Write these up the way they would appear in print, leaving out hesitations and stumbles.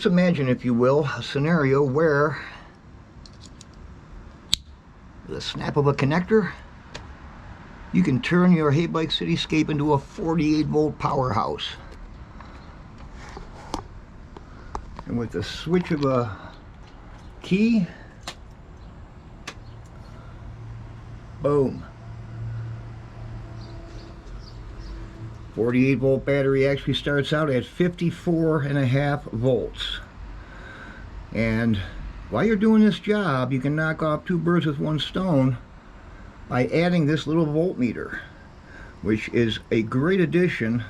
let's imagine, if you will, a scenario where with a snap of a connector, you can turn your Heybike Cityscape into a 48-volt powerhouse. And with the switch of a key, boom. 48-volt battery actually starts out at 54.5 volts. And while you're doing this job, you can knock off 2 birds with 1 stone by adding this little voltmeter, which is a great addition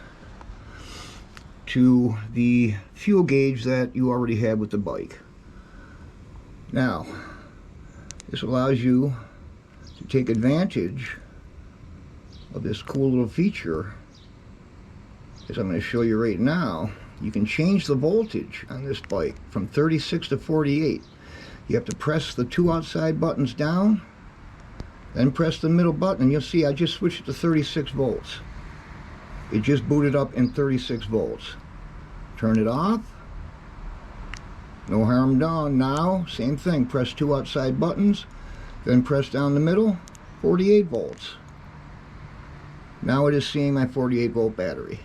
to the fuel gauge that you already have with the bike. Now, this allows you to take advantage of this cool little feature. As I'm going to show you right now, you can change the voltage on this bike from 36 to 48. You have to press the 2 outside buttons down, then press the middle button, and you'll see I just switched it to 36 volts. It just booted up in 36 volts. Turn it off. No harm done. Now, same thing. Press 2 outside buttons, then press down the middle, 48 volts. Now it is seeing my 48-volt battery.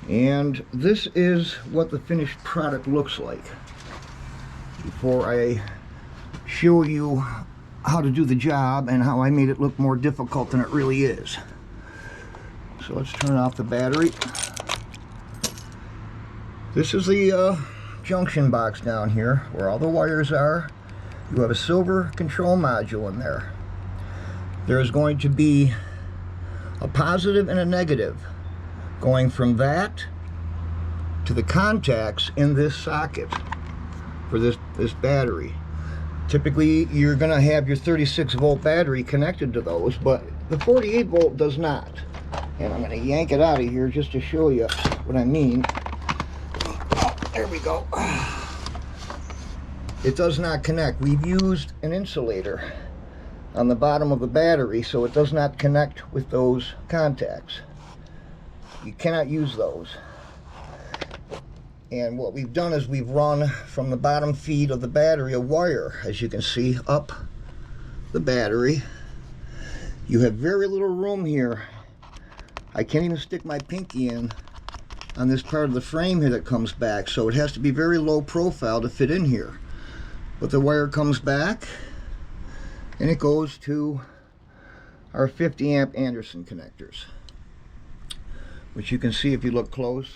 And this is what the finished product looks like. Before I show you how to do the job and how I made it look more difficult than it really is. So let's turn off the battery. This is the junction box down here where all the wires are. You have a silver control module in there. There is going to be a positive and a negative going from that to the contacts in this socket for this battery. Typically you're going to have your 36-volt battery connected to those, but the 48-volt does not. And I'm going to yank it out of here just to show you what I mean. Oh, there we go. It does not connect. We've used an insulator on the bottom of the battery, so it does not connect with those contacts. You cannot use those. And what we've done is we've run from the bottom feed of the battery a wire, as you can see, up the battery. You have very little room here. I can't even stick my pinky in on this part of the frame here that comes back, so it has to be very low profile to fit in here. But the wire comes back and it goes to our 50 amp Anderson connectors, which you can see if you look close.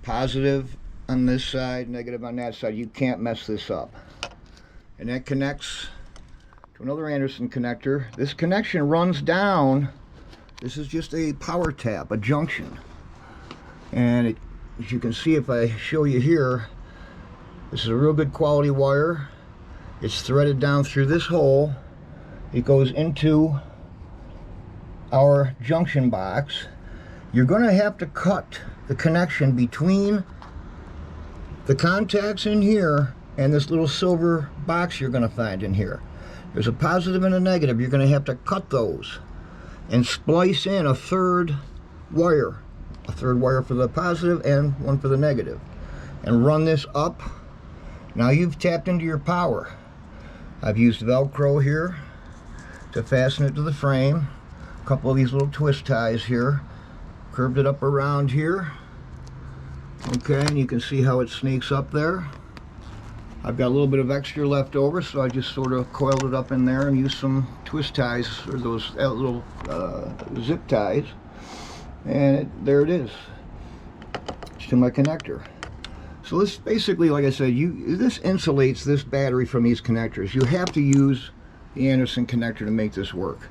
Positive on this side, negative on that side. You can't mess this up. And that connects to another Anderson connector. This connection runs down. This is just a power tap, a junction. And as you can see, if I show you here, this is a real good quality wire. It's threaded down through this hole. It goes into our junction box. You're going to have to cut the connection between the contacts in here and this little silver box you're going to find in here. There's a positive and a negative. You're going to have to cut those and splice in a third wire for the positive and one for the negative, and run this up. Now you've tapped into your power. I've used Velcro here to fasten it to the frame. A couple of these little twist ties here. Curved it up around here. Okay, and you can see how it sneaks up there. I've got a little bit of extra left over, so I just sort of coiled it up in there and used some twist ties, or those little zip ties. And there it is. It's to my connector. So this basically, like I said, this insulates this battery from these connectors. You have to use the Anderson connector to make this work.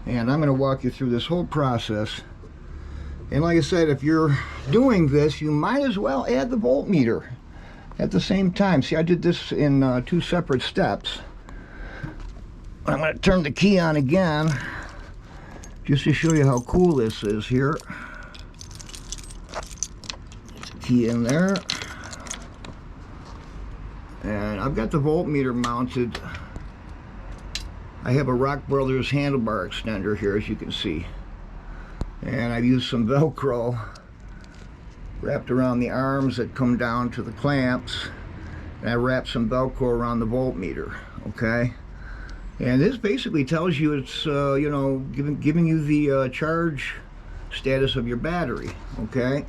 And I'm going to walk you through this whole process. And like I said, if you're doing this, you might as well add the voltmeter at the same time. See, I did this in 2 separate steps. I'm going to turn the key on again just to show you how cool this is here. There's a key in there. And I've got the voltmeter mounted. I have a Rock Brothers handlebar extender here, as you can see. And I've used some Velcro wrapped around the arms that come down to the clamps, and I wrapped some Velcro around the voltmeter. Okay, and this basically tells you it's you know, giving you the charge status of your battery. Okay,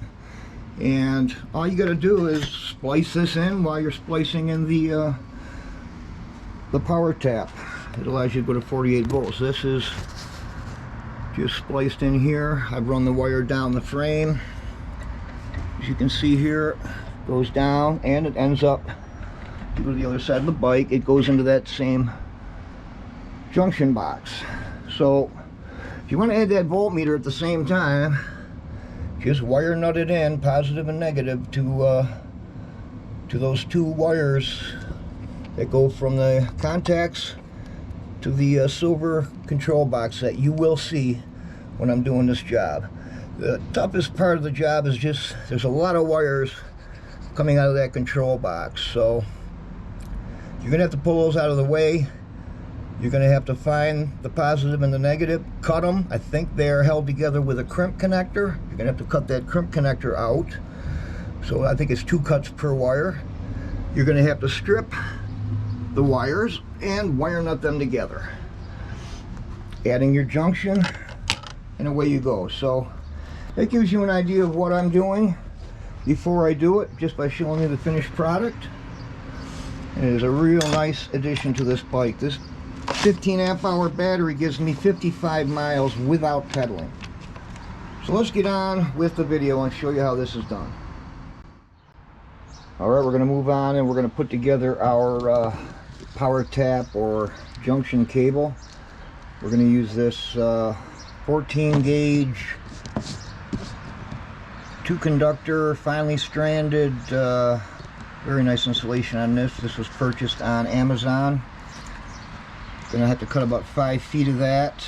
and all you got to do is splice this in while you're splicing in the power tap. It allows you to go to 48 volts. This is just spliced in here. I've run the wire down the frame. As you can see here, it goes down and it ends up, you go to the other side of the bike, it goes into that same junction box. So if you want to add that voltmeter at the same time, just wire nut it in, positive and negative, to those two wires that go from the contacts to the silver control box that you will see when I'm doing this job. The toughest part of the job is just, there's a lot of wires coming out of that control box, so you're gonna have to pull those out of the way. You're gonna have to find the positive and the negative, cut them. I think they're held together with a crimp connector. You're gonna have to cut that crimp connector out. So I think it's 2 cuts per wire. You're gonna have to strip the wires and wire nut them together, adding your junction, and away you go. So that gives you an idea of what I'm doing before I do it, just by showing you the finished product. And it is a real nice addition to this bike. This 15 amp hour battery gives me 55 miles without pedaling. So let's get on with the video and show you how this is done. Alright, we're going to move on and we're going to put together our power tap or junction cable. We're going to use this 14 gauge 2 conductor finely stranded, very nice insulation on this. This was purchased on Amazon. Gonna have to cut about 5 feet of that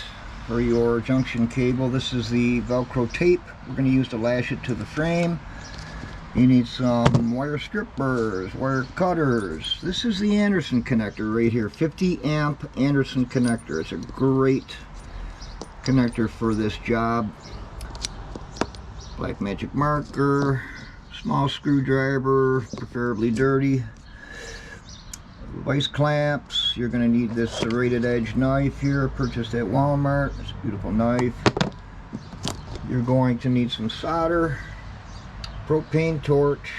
for your junction cable. This is the Velcro tape we're going to use to lash it to the frame. You need some wire strippers, wire cutters. This is the Anderson connector right here, 50 amp Anderson connector. It's a great connector for this job. Black magic marker, small screwdriver, preferably dirty. Vice clamps. You're going to need this serrated edge knife here, purchased at Walmart. It's a beautiful knife. You're going to need some solder, propane torch,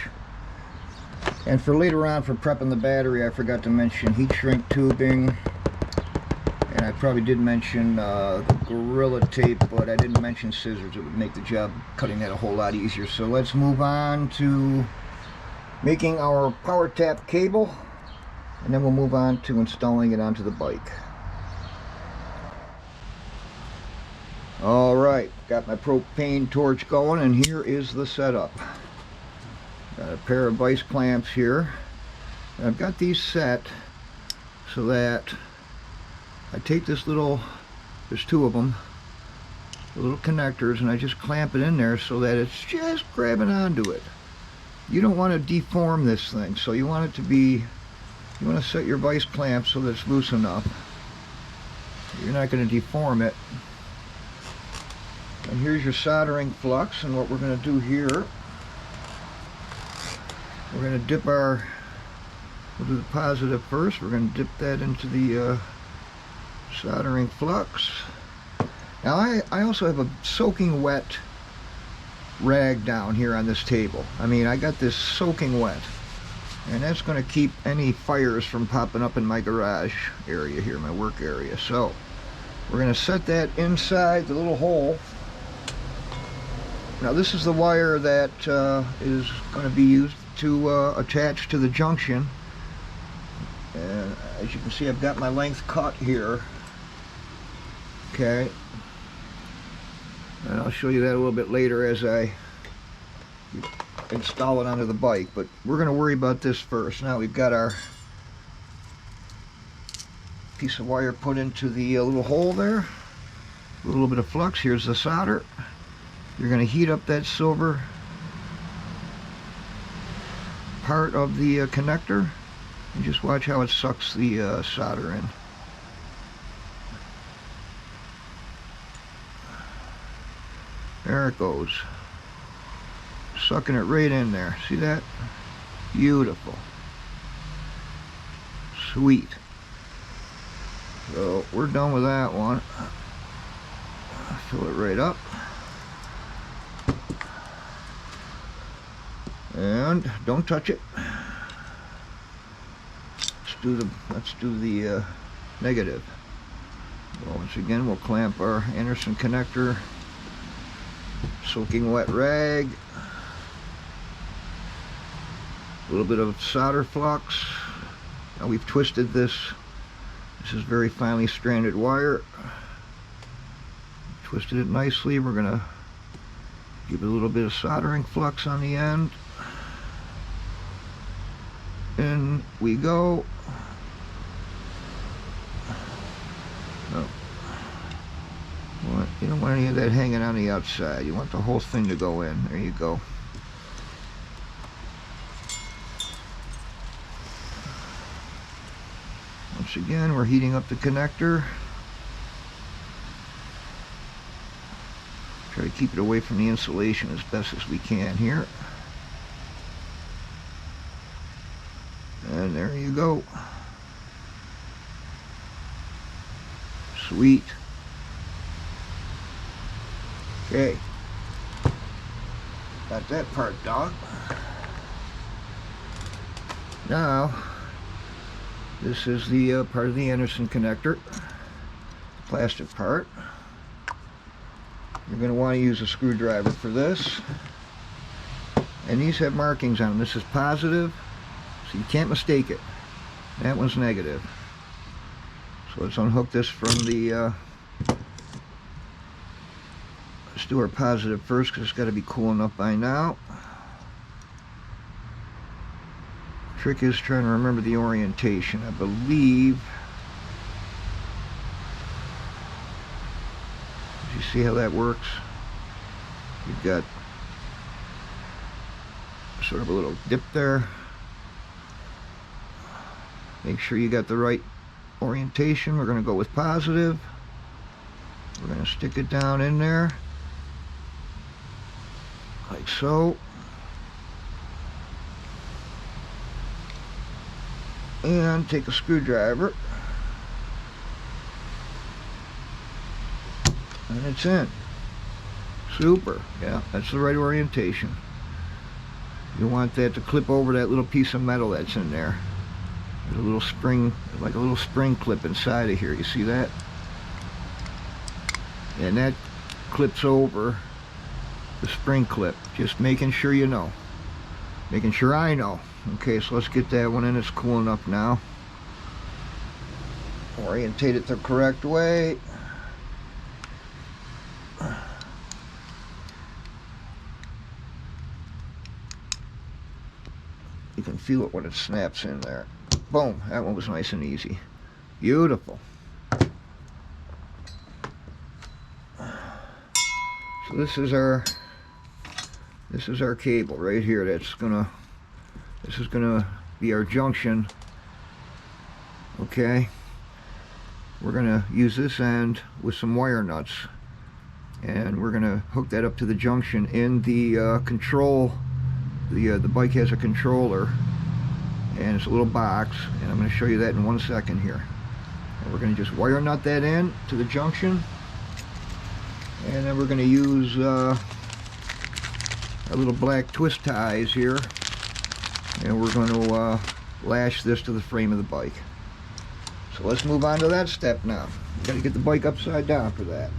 and for later on for prepping the battery, I forgot to mention heat shrink tubing, and I probably did mention the Gorilla tape, but I didn't mention scissors. It would make the job cutting that a whole lot easier. So let's move on to making our power tap cable, and then we'll move on to installing it onto the bike. Alright, got my propane torch going, and here is the setup. Got a pair of vice clamps here, and I've got these set so that I take this little, there's 2 of them, the little connectors, and I just clamp it in there so that it's just grabbing onto it. You don't want to deform this thing, so you want it to be, you want to set your vice clamp so that it's loose enough. You're not going to deform it. And here's your soldering flux, and what we're going to do here, we're going to dip our, we'll do the positive first. We're going to dip that into the soldering flux. Now I also have a soaking wet rag down here on this table. I mean, I got this soaking wet, and that's going to keep any fires from popping up in my garage area here, my work area. So we're going to set that inside the little hole. Now this is the wire that is going to be used to attach to the junction, and as you can see, I've got my length cut here. Okay, and I'll show you that a little bit later as I install it onto the bike, but we're going to worry about this first. Now we've got our piece of wire put into the little hole there, a little bit of flux. Here's the solder. You're going to heat up that silver part of the connector, and just watch how it sucks the solder in. There it goes. sucking it right in there. See that? Beautiful. Sweet. So we're done with that one. Fill it right up. And don't touch it. Let's do the negative. Once again, we'll clamp our Anderson connector. Soaking wet rag. A little bit of solder flux. Now we've twisted this. This is very finely stranded wire. Twisted it nicely. We're gonna give it a little bit of soldering flux on the end. In we go. No. You don't want any of that hanging on the outside. You want the whole thing to go in. There you go. Once again, we're heating up the connector. Try to keep it away from the insulation as best as we can here. And there you go. Sweet. Okay. Got that part done. Now, this is the part of the Anderson connector, the plastic part. You're going to want to use a screwdriver for this. And these have markings on them. This is positive, so you can't mistake it. That one's negative. So let's unhook this from the, let's do our positive first because it's got to be cooling up by now. Trick is trying to remember the orientation. I believe, you see how that works? You've got sort of a little dip there. Make sure you got the right orientation. We're going to go with positive. We're going to stick it down in there like so. And take a screwdriver. And it's in. Super. Yeah, that's the right orientation. You want that to clip over that little piece of metal that's in there. There's a little spring, like a little spring clip inside of here. You see that? And that clips over the spring clip. Just making sure you know. Making sure I know. Okay, so let's get that one in. It's cooling up now. Orientate it the correct way. You can feel it when it snaps in there. Boom, that one was nice and easy. Beautiful. So this is our cable right here. This is gonna be our junction. Okay, we're gonna use this end with some wire nuts, and we're gonna hook that up to the junction in the control. The bike has a controller, and it's a little box, and I'm going to show you that in 1 second here. And we're going to just wire nut that in to the junction, and then we're going to use our little black twist ties here, and we're going to lash this to the frame of the bike. So let's move on to that step now. We've got to get the bike upside down for that.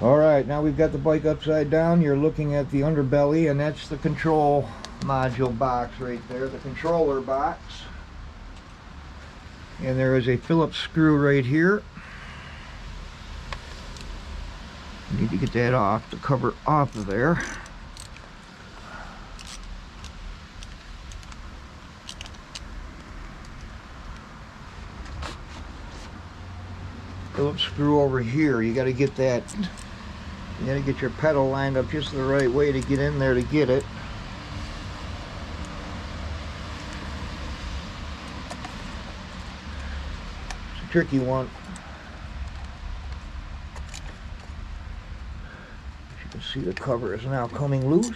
Alright, now we've got the bike upside down. You're looking at the underbelly, and that's the control module box right there, the controller box. And there is a Phillips screw right here. You need to get that off, the cover off of there. Phillips screw over here. You got to get that. You got to get your pedal lined up just the right way to get in there to get it. It's a tricky one. can see the cover is now coming loose.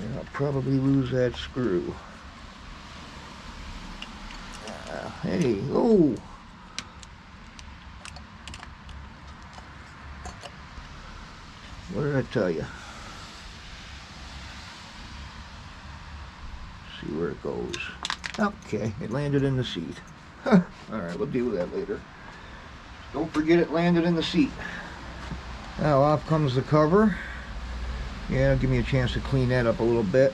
And I'll probably lose that screw. Hey, oh! What did I tell you? See where it goes. Okay, it landed in the seat. Alright, we'll deal with that later. Don't forget it landed in the seat. Now off comes the cover. Yeah, give me a chance to clean that up a little bit.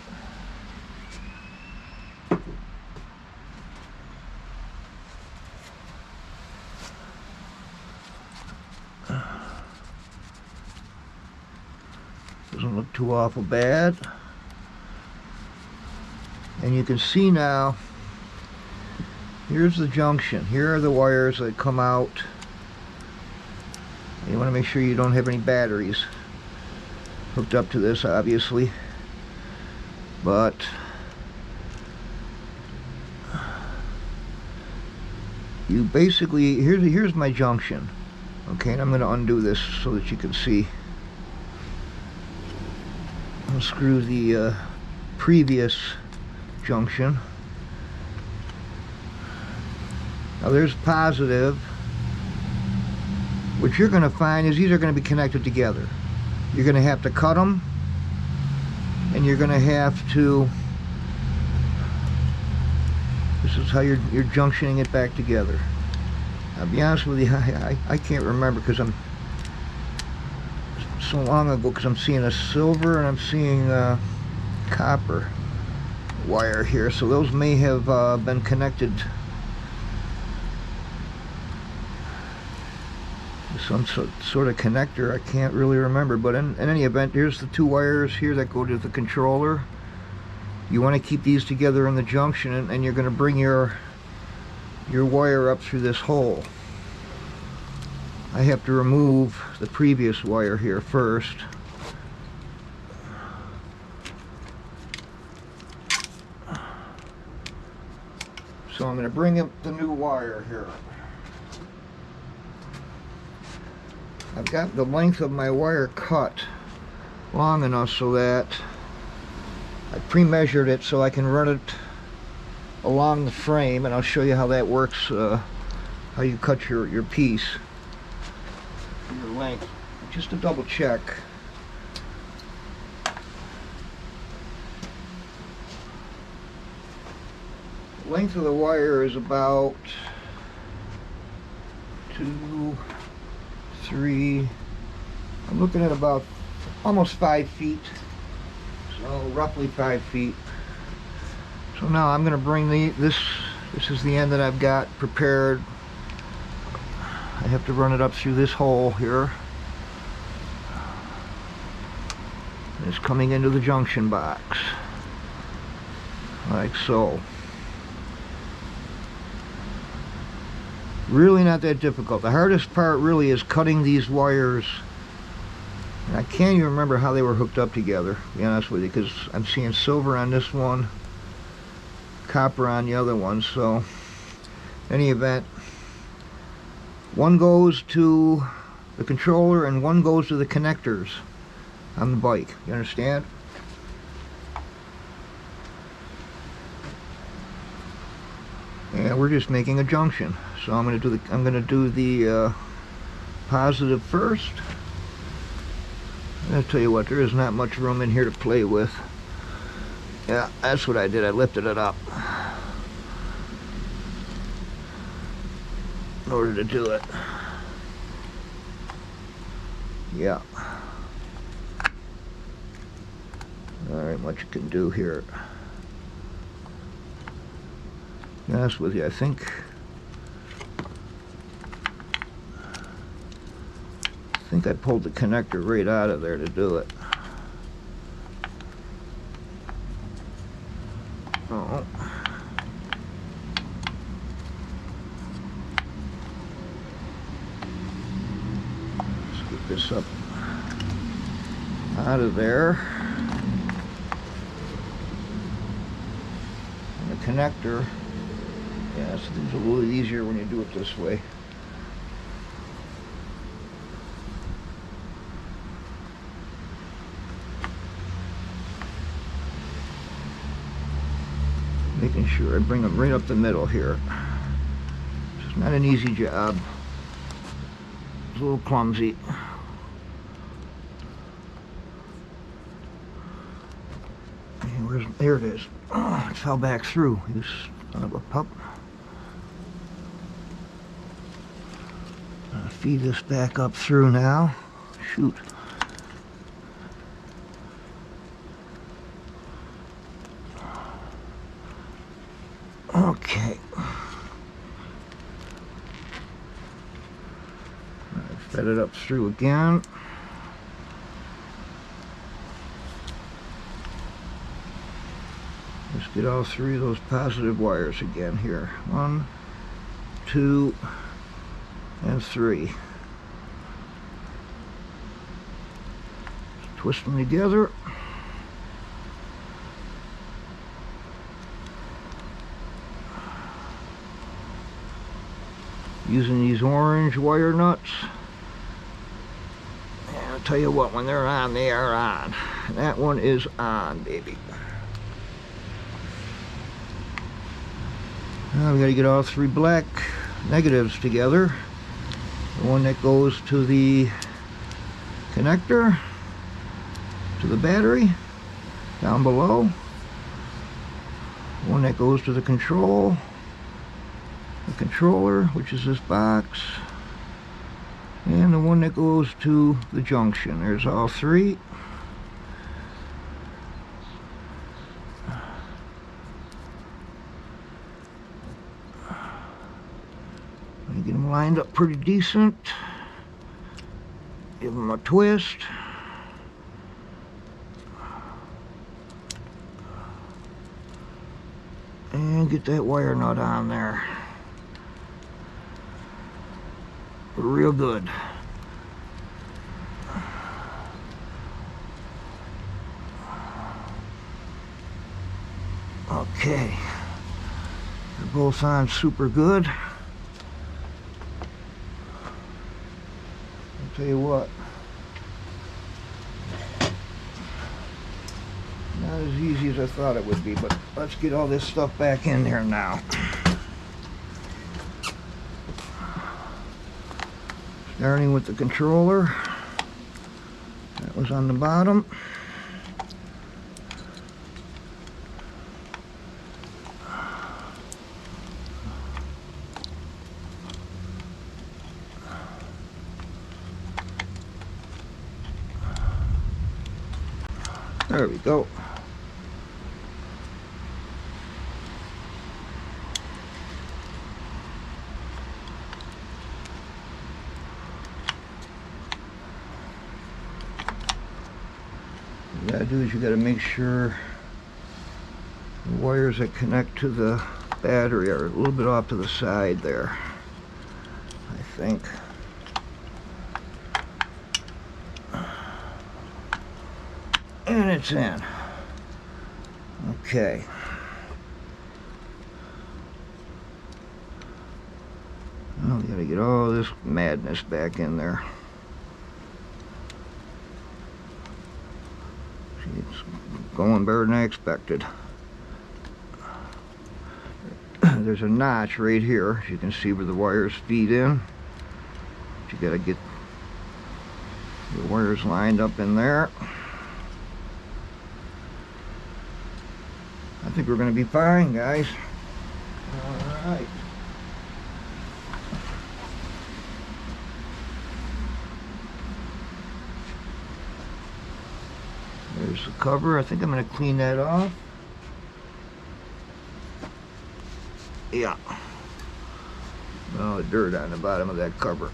Doesn't look too awful bad. And you can see now, here's the junction. Here are the wires that come out. You want to make sure you don't have any batteries hooked up to this, obviously. But you basically, here's my junction. Okay, and I'm going to undo this so that you can see. Unscrew the previous junction. Now there's positive. What you're going to find is these are going to be connected together. You're going to have to cut them, and you're going to have to, this is how you're junctioning it back together. I'll be honest with you, I can't remember because I'm so long ago, because I'm seeing a silver and I'm seeing copper wire here, so those may have been connected to some sort of connector. I can't really remember, but in any event, here's the two wires here that go to the controller. You want to keep these together in the junction, and you're going to bring your wire up through this hole. I have to remove the previous wire here first. So I'm going to bring up the new wire here. I've got the length of my wire cut long enough so that I pre-measured it so I can run it along the frame, and I'll show you how that works, how you cut your piece, your length, just to double check. The length of the wire is about 2, 3, I'm looking at about almost 5 feet, so roughly 5 feet. So now I'm going to bring this is the end that I've got prepared. I have to run it up through this hole here. It's coming into the junction box, like so. Really not that difficult. The hardest part really is cutting these wires. And I can't even remember how they were hooked up together, to be honest with you, because I'm seeing silver on this one, copper on the other one. So in any event, one goes to the controller and one goes to the connectors on the bike. You understand? And we're just making a junction. So I'm going to do the positive first. I'll tell you what, there is not much room in here to play with. Yeah, that's what I did. I lifted it up in order to do it. Yeah. Not very much you can do here. To be honest with you, I think I pulled the connector right out of there to do it. Oh. Let's get this up out of there. And the connector, yeah, so it's a little easier when you do it this way. Making sure I bring them right up the middle here. It's not an easy job. It's a little clumsy. There it is. Oh, it fell back through. You son of a pup. Feed this back up through now. Shoot. Okay. Fed it up through again. Let's get all three of those positive wires again here. 1, 2, and 3. Twist them together. Using these orange wire nuts. And I'll tell you what, when they're on, they are on. And that one is on, baby. Now we got to get all three black negatives together. The one that goes to the connector, to the battery, down below. The one that goes to the controller, which is this box. And the one that goes to the junction. There's all three. Get them lined up pretty decent. Give them a twist. And get that wire nut on there. Real good. Okay. They're both on super good. Tell you what, not as easy as I thought it would be, but let's get all this stuff back in there now. Starting with the controller, that was on the bottom. There we go. What you gotta do is you gotta make sure the wires that connect to the battery are a little bit off to the side there, I think. And it's in. Okay. Now we gotta get all this madness back in there. See, it's going better than I expected. There's a notch right here, as you can see, where the wires feed in. But you gotta get the wires lined up in there. I think we're going to be fine, guys. Alright. There's the cover. I think I'm going to clean that off. Yeah. All the dirt on the bottom of that cover.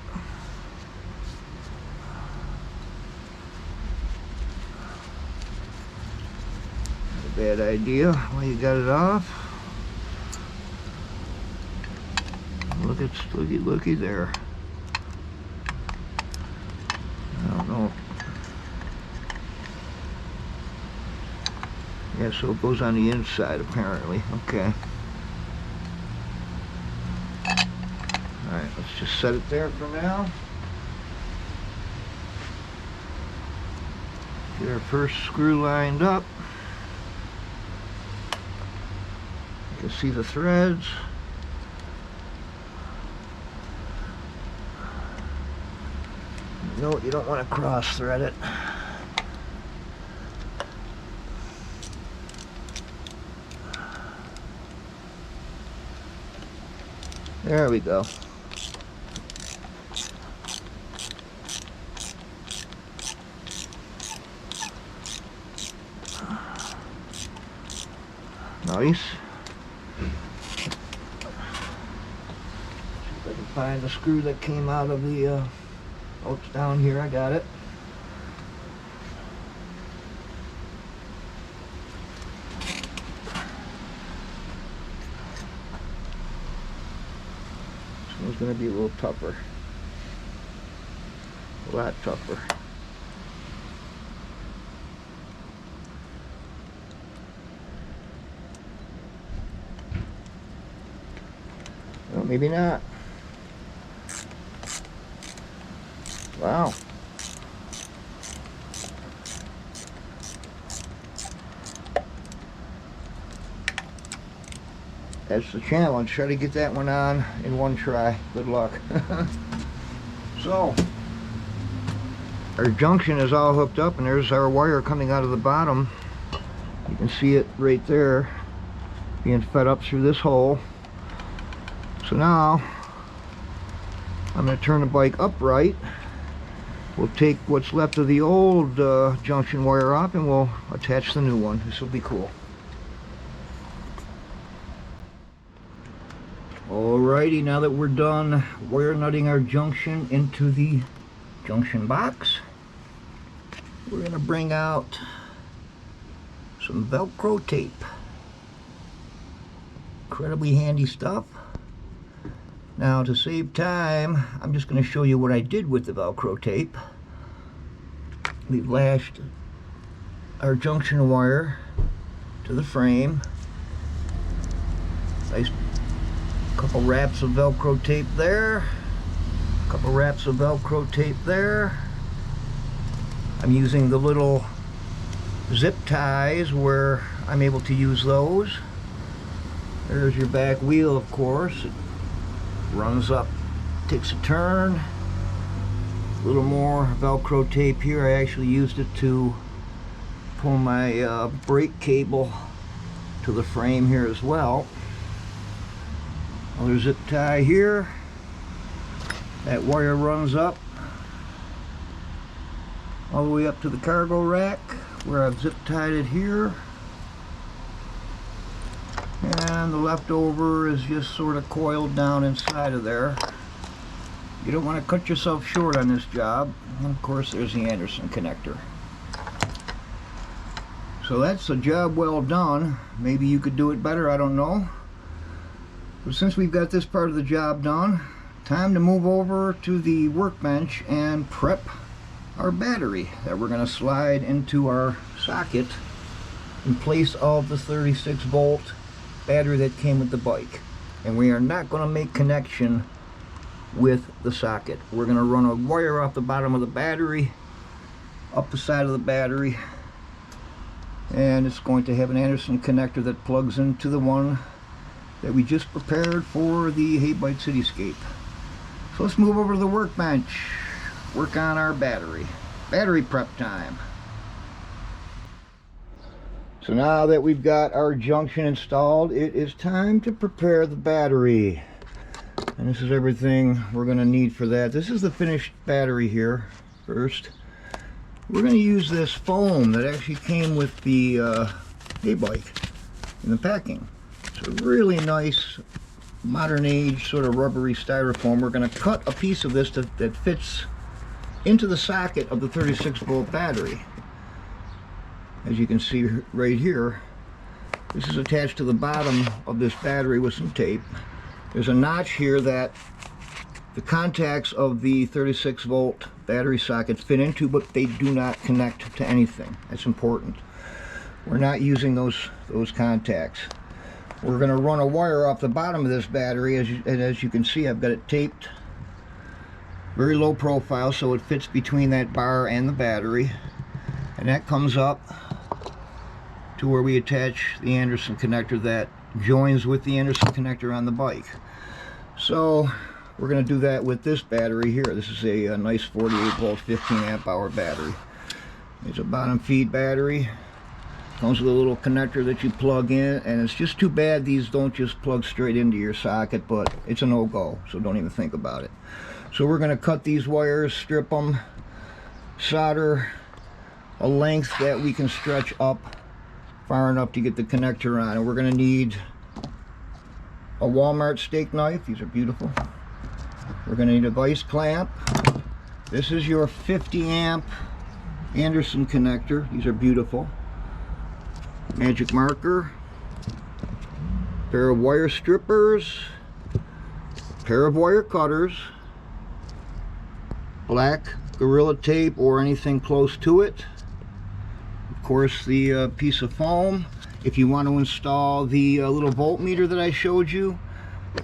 Bad idea while you got it off. Look at looky there. I don't know. Yeah, so it goes on the inside apparently. Okay. Alright, let's just set it there for now. Get our first screw lined up. You can see the threads. No, you don't want to cross thread it. There we go. Nice. See if I can find the screw that came out of the, oh, it's down here, I got it. This one's going to be a little tougher. A lot tougher. Well, maybe not. Wow. That's the challenge. Try to get that one on in one try. Good luck. So, our junction is all hooked up, and there's our wire coming out of the bottom. You can see it right there being fed up through this hole. So now I'm going to turn the bike upright. We'll take what's left of the old junction wire off, and we'll attach the new one. This will be cool. Alrighty, now that we're done wire nutting our junction into the junction box, we're going to bring out some Velcro tape. Incredibly handy stuff. Now, to save time, I'm just going to show you what I did with the Velcro tape. We've lashed our junction wire to the frame. Nice couple wraps of Velcro tape there. Couple wraps of Velcro tape there. I'm using the little zip ties where I'm able to use those. There's your back wheel, of course. It runs up, takes a turn. A little more Velcro tape here. I actually used it to pull my brake cable to the frame here as well. Another zip tie here. That wire runs up all the way up to the cargo rack where I've zip tied it here. And the leftover is just sort of coiled down inside of there. You don't want to cut yourself short on this job. And of course, there's the Anderson connector. So that's a job well done. Maybe you could do it better, I don't know. But since we've got this part of the job done, time to move over to the workbench and prep our battery that we're going to slide into our socket in place of the 36-volt battery that came with the bike. And we are not going to make connection with the socket. We're going to run a wire off the bottom of the battery up the side of the battery, and it's going to have an Anderson connector that plugs into the one that we just prepared for the Heybike Cityscape. So let's move over to the workbench, work on our battery prep time. So now that we've got our junction installed, it is time to prepare the battery. And this is everything we're going to need for that. This is the finished battery here first. We're going to use this foam that actually came with the Heybike in the packing. It's a really nice modern age sort of rubbery styrofoam. We're going to cut a piece of this that fits into the socket of the 36-volt battery. As you can see right here, this is attached to the bottom of this battery with some tape. There's a notch here that the contacts of the 36-volt battery sockets fit into, but they do not connect to anything. That's important. We're not using those contacts. We're going to run a wire off the bottom of this battery. As you can see, I've got it taped very low profile so it fits between that bar and the battery, and that comes up to where we attach the Anderson connector that joins with the Anderson connector on the bike. So we're going to do that with this battery here. This is a nice 48 volt 15 amp hour battery. It's a bottom feed battery. Comes with a little connector that you plug in, and it's just too bad these don't just plug straight into your socket, but it's a no-go, so don't even think about it. So we're going to cut these wires, strip them, solder a length that we can stretch up far enough to get the connector on. And we're going to need a Walmart steak knife. These are beautiful. We're going to need a vice clamp. This is your 50 amp Anderson connector. These are beautiful. Magic marker, pair of wire strippers, pair of wire cutters, black Gorilla tape or anything close to it, of course the piece of foam. If you want to install the little voltmeter that I showed you,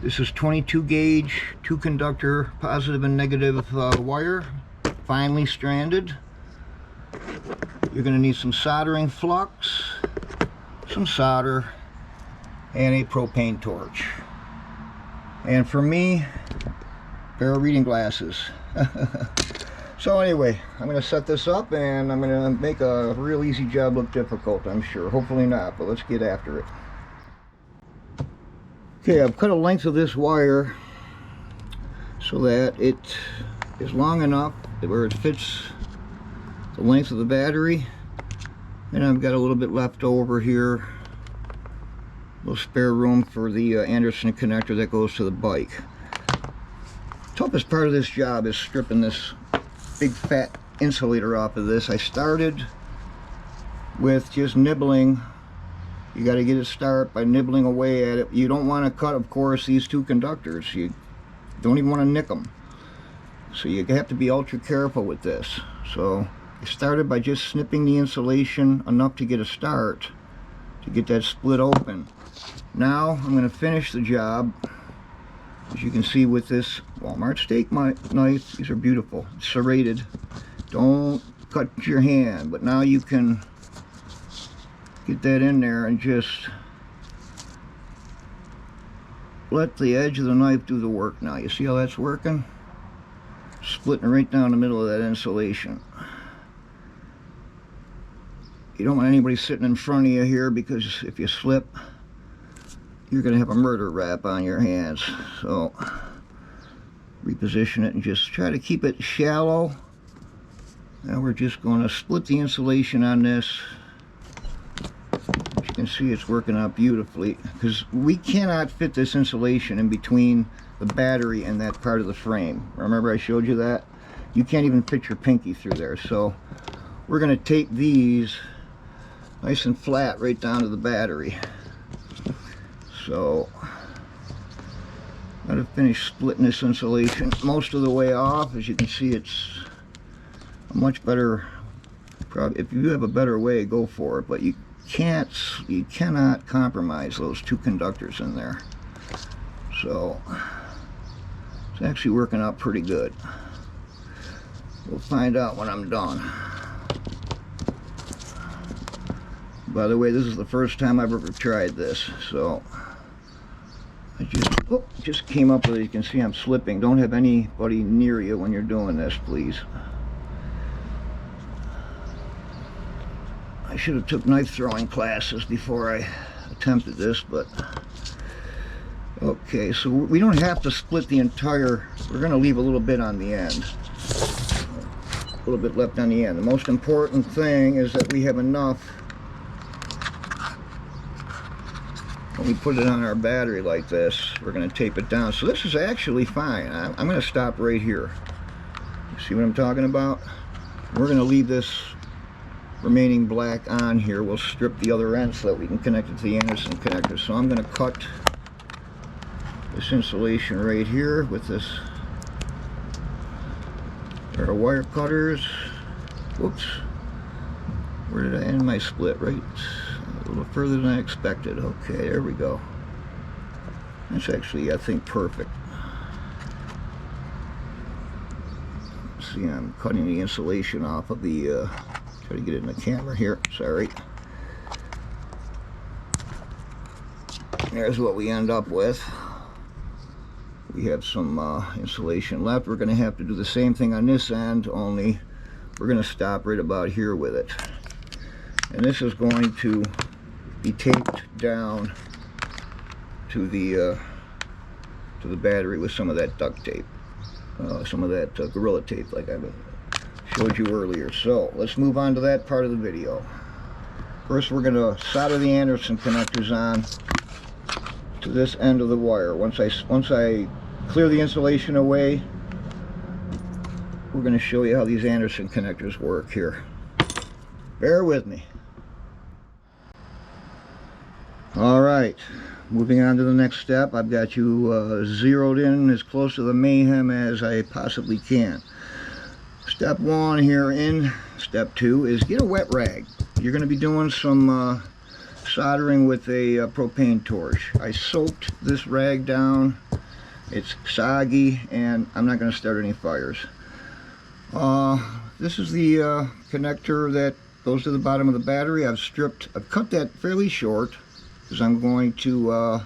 this is 22 gauge 2 conductor positive and negative wire, finely stranded. You're going to need some soldering flux, some solder, and a propane torch. And for me, a pair of reading glasses. So anyway, I'm going to set this up and I'm going to make a real easy job look difficult, I'm sure. Hopefully not, but let's get after it. Okay, I've cut a length of this wire so that it is long enough where it fits the length of the battery. And I've got a little bit left over here, a little spare room for the Anderson connector that goes to the bike. Toughest part of this job is stripping this big fat insulator off of this. I started with just nibbling. You got to get it started by nibbling away at it. You don't want to cut, of course, these 2 conductors. You don't even want to nick them. So you have to be ultra careful with this. So I started by just snipping the insulation enough to get a start, to get that split open. Now I'm going to finish the job, as you can see with this Walmart steak knife. These are beautiful, serrated. Don't cut your hand, but now you can get that in there and just let the edge of the knife do the work. Now you see how that's working? Splitting right down the middle of that insulation. You don't want anybody sitting in front of you here, because if you slip, you're going to have a murder rap on your hands. So reposition it and just try to keep it shallow. Now we're just going to split the insulation on this. As you can see, it's working out beautifully, because we cannot fit this insulation in between the battery and that part of the frame. Remember I showed you that? You can't even fit your pinky through there. So we're going to tape these nice and flat right down to the battery. So I'm going to finish splitting this insulation most of the way off. As you can see, it's a much better, probably, if you have a better way, go for it, but you cannot compromise those 2 conductors in there. So it's actually working out pretty good. We'll find out when I'm done. By the way, this is the first time I've ever tried this, so I just came up with it. You can see I'm slipping. Don't have anybody near you when you're doing this, please. I should have took knife throwing classes before I attempted this, but okay, so we don't have to split the entire, we're going to leave a little bit on the end. A little bit left on the end. The most important thing is that we have enough when we put it on our battery like this. We're going to tape it down. So this is actually fine. I'm going to stop right here. See what I'm talking about? We're going to leave this remaining black on here. We'll strip the other end so that we can connect it to the Anderson connector. So I'm going to cut this insulation right here with this pair of wire cutters. Whoops. Where did I end my split? Right a little further than I expected. Okay, there we go. That's actually, I think, perfect. See, I'm cutting the insulation off of the try to get it in the camera here, sorry. There's what we end up with. We have some insulation left. We're going to have to do the same thing on this end, only we're going to stop right about here with it. And this is going to be taped down to the battery with some of that duct tape, some of that Gorilla Tape like I showed you earlier. So let's move on to that part of the video. First we're going to solder the Anderson connectors on to this end of the wire. Once I clear the insulation away, we're going to show you how these Anderson connectors work here. Bear with me. Alright, moving on to the next step. I've got you zeroed in as close to the mayhem as I possibly can. Step one here in step two is get a wet rag. You're going to be doing some soldering with a propane torch. I soaked this rag down. It's soggy and I'm not going to start any fires. This is the connector that goes to the bottom of the battery. I've cut that fairly short because I'm going to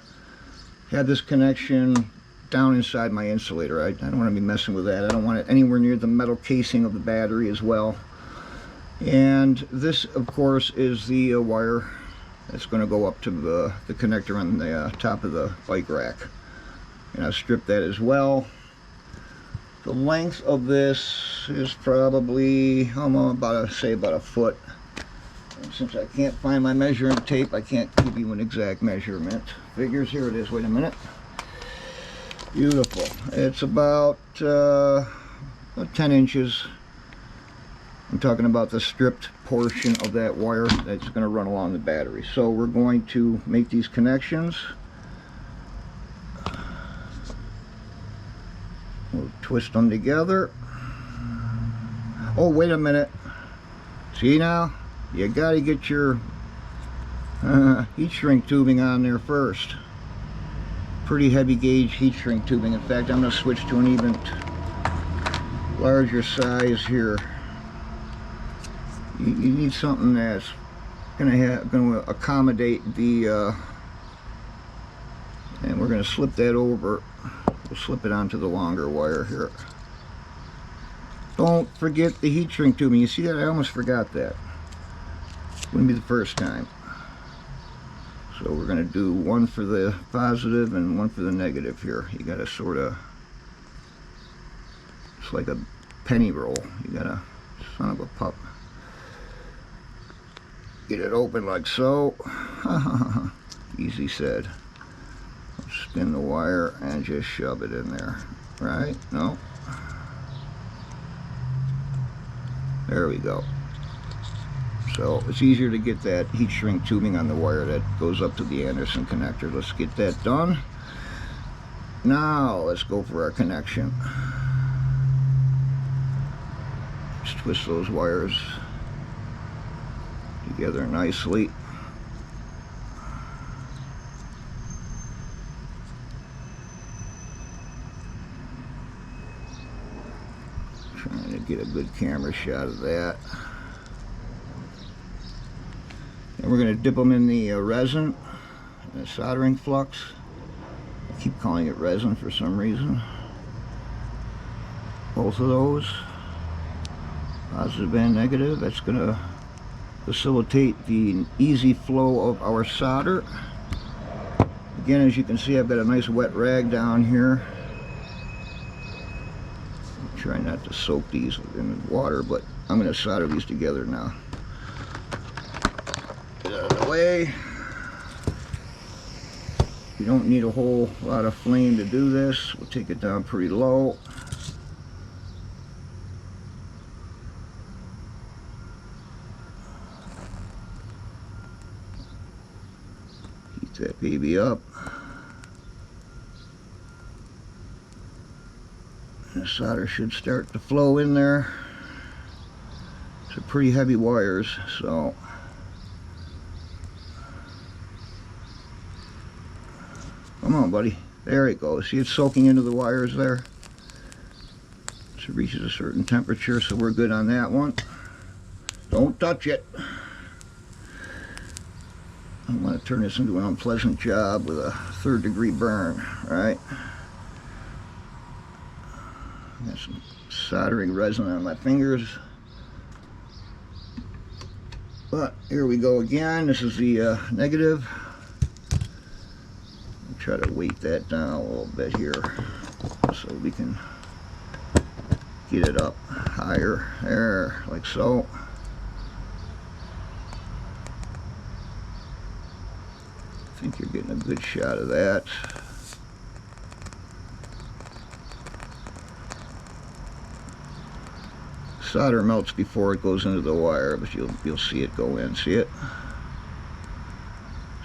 have this connection down inside my insulator. I don't want to be messing with that. I don't want it anywhere near the metal casing of the battery as well. And this, of course, is the wire that's going to go up to the connector on the top of the bike rack. And I've stripped that as well. The length of this is probably, say about a foot. And since I can't find my measuring tape, I can't give you an exact measurement. Figures, here it is, wait a minute. Beautiful. It's about 10 inches. I'm talking about the stripped portion of that wire that's going to run along the battery. So we're going to make these connections. We'll twist them together. Oh, wait a minute. See now? You got to get your heat shrink tubing on there first. Pretty heavy gauge heat shrink tubing. In fact, I'm going to switch to an even larger size here. You need something that's going to accommodate the and we're going to slip that over. We'll slip it onto the longer wire here. Don't forget the heat shrink tubing. You see that? I almost forgot that. Wouldn't be the first time. So we're going to do one for the positive and one for the negative here. You got to sort of, it's like a penny roll. You got to, son of a pup. Get it open like so. Easy said. Spin the wire and just shove it in there. Right? No. There we go. So it's easier to get that heat shrink tubing on the wire that goes up to the Anderson connector. Let's get that done. Now let's go for our connection. Just twist those wires together nicely. Trying to get a good camera shot of that. And we're going to dip them in the resin, the soldering flux. I keep calling it resin for some reason. Both of those, positive and negative. That's going to facilitate the easy flow of our solder. Again, as you can see, I've got a nice wet rag down here. Try not to soak these in water, but I'm going to solder these together now. Get out of the way. You don't need a whole lot of flame to do this. We'll take it down pretty low. Heat that baby up. The solder should start to flow in there. It's a pretty heavy wires, so come on, buddy. There it goes. See, it's soaking into the wires there. So it reaches a certain temperature, so we're good on that one. Don't touch it. I want to turn this into an unpleasant job with a 3rd degree burn, right? Got some soldering resin on my fingers. But here we go again. This is the negative. I'll try to weight that down a little bit here so we can get it up higher there, like so. I think you're getting a good shot of that. Solder melts before it goes into the wire, but you'll see it go in. See it?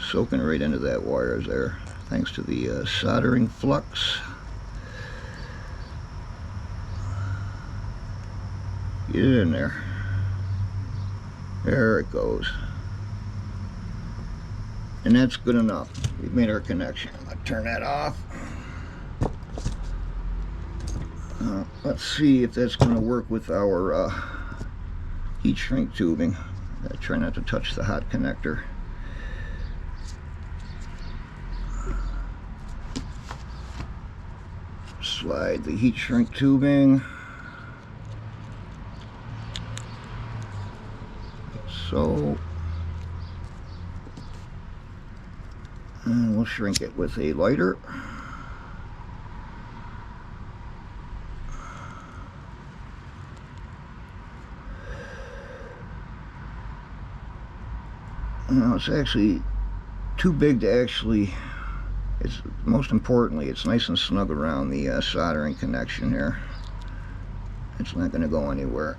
Soaking right into that wire there, thanks to the soldering flux. Get it in there. There it goes. And that's good enough. We've made our connection. I'm going to turn that off. Let's see if that's going to work with our heat shrink tubing. I try not to touch the hot connector. Slide the heat shrink tubing. So, and we'll shrink it with a lighter. Now it's actually too big to actually, it's most importantly, it's nice and snug around the soldering connection here. It's not going to go anywhere.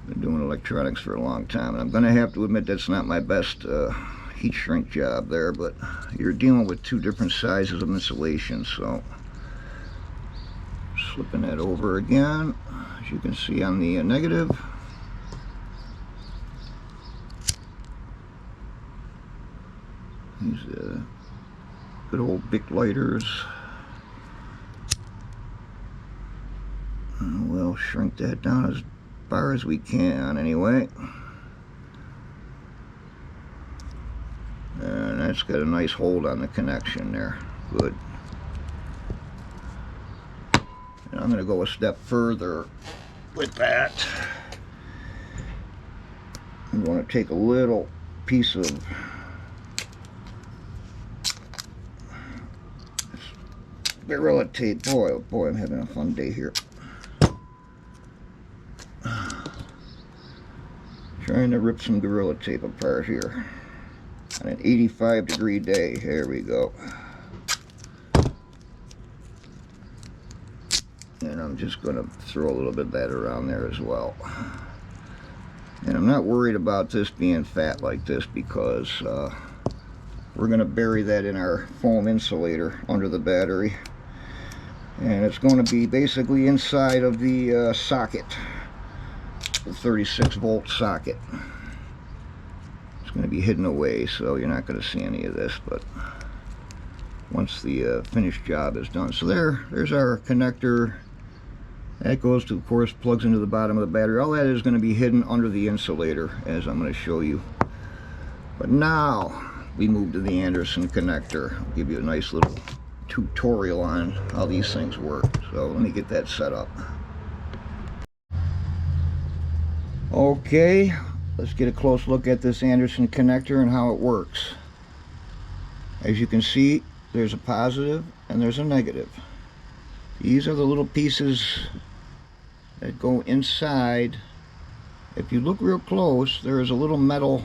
Been doing electronics for a long time, and I'm going to have to admit that's not my best heat shrink job there, but you're dealing with 2 different sizes of insulation, so slipping that over again, as you can see on the negative. These good old Bic lighters. We'll shrink that down as far as we can anyway. And that's got a nice hold on the connection there. Good. And I'm going to go a step further with that. I'm going to take a little piece of Gorilla Tape. Boy, oh boy, I'm having a fun day here. Trying to rip some Gorilla Tape apart here on an 85-degree day. Here we go. And I'm just going to throw a little bit of that around there as well. And I'm not worried about this being fat like this because we're going to bury that in our foam insulator under the battery. And it's going to be basically inside of the socket. The 36-volt socket. It's going to be hidden away, so you're not going to see any of this, but once the finished job is done. So there's our connector. That goes to, of course, plugs into the bottom of the battery. All that is going to be hidden under the insulator, as I'm going to show you. But now we move to the Anderson connector. I'll give you a nice little tutorial on how these things work. So let me get that set up. Okay, let's get a close look at this Anderson connector and how it works. As you can see, there's a positive and there's a negative. These are the little pieces that go inside. If you look real close, there is a little metal